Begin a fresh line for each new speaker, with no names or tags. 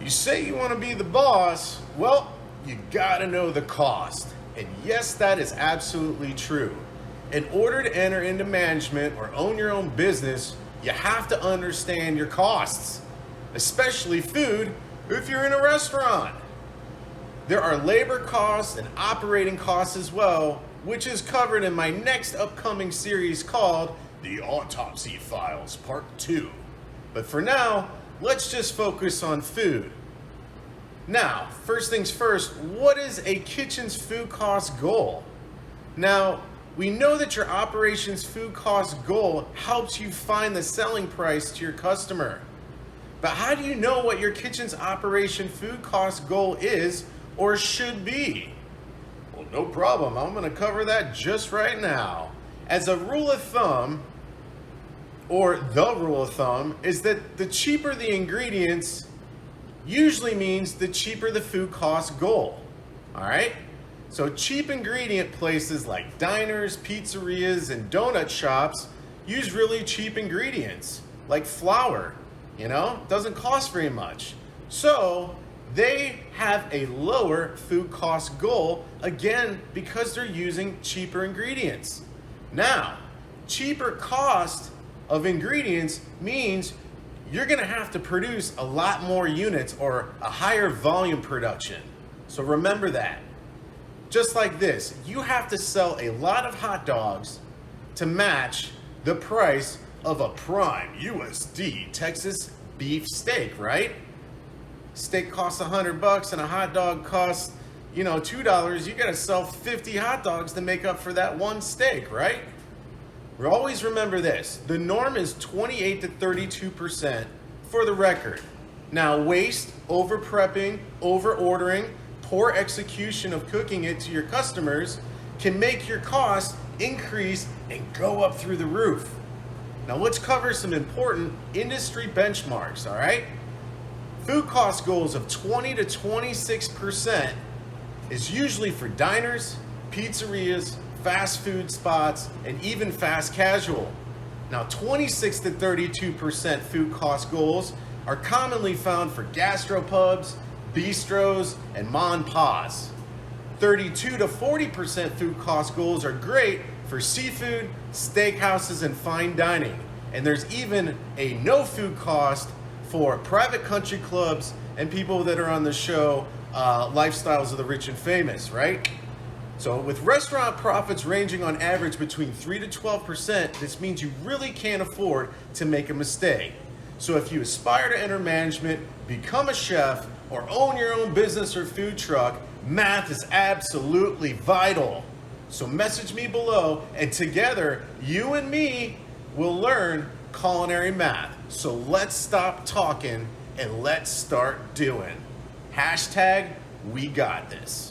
You say you want to be the boss, well, you gotta know the cost. And yes, that is absolutely true. In order to enter into management or own your own business, you have to understand your costs, especially food if you're in a restaurant. There are labor costs and operating costs as well, which is covered in my next upcoming series called The Autopsy Files Part 2. But for now, let's just focus on food. Now, first things first, what is a kitchen's food cost goal? Now, we know that your operations food cost goal helps you find the selling price to your customer. But how do you know what your kitchen's operation food cost goal is or should be? Well, no problem. I'm going to cover that just right now. As a rule of thumb, or the rule of thumb, is that the cheaper the ingredients usually means the cheaper the food cost goal. All right? So cheap ingredient places like diners, pizzerias, and donut shops use really cheap ingredients, like flour. Doesn't cost very much. So they have a lower food cost goal, again, because they're using cheaper ingredients. Now, cheaper cost of ingredients means you're gonna have to produce a lot more units or a higher volume production. So remember that. Just like this, you have to sell a lot of hot dogs to match the price of a prime USD Texas beef steak, right? Steak costs $100 and a hot dog costs, $2. You gotta sell 50 hot dogs to make up for that one steak, right? Always remember this, the norm is 28 to 32% for the record. Now waste, over prepping, over ordering, poor execution of cooking it to your customers can make your cost increase and go up through the roof. Now let's cover some important industry benchmarks, all right? Food cost goals of 20 to 26% is usually for diners, pizzerias, fast food spots, and even fast casual. Now 26 to 32% food cost goals are commonly found for gastropubs, bistros, and mon pas. 32 to 40% food cost goals are great for seafood, steakhouses, and fine dining. And there's even a no food cost for private country clubs and people that are on the show, Lifestyles of the Rich and Famous, right? So with restaurant profits ranging on average between 3 to 12%, this means you really can't afford to make a mistake. So if you aspire to enter management, become a chef, or own your own business or food truck, math is absolutely vital. So message me below, and together, you and me will learn culinary math. So let's stop talking and let's start doing. #, we got this.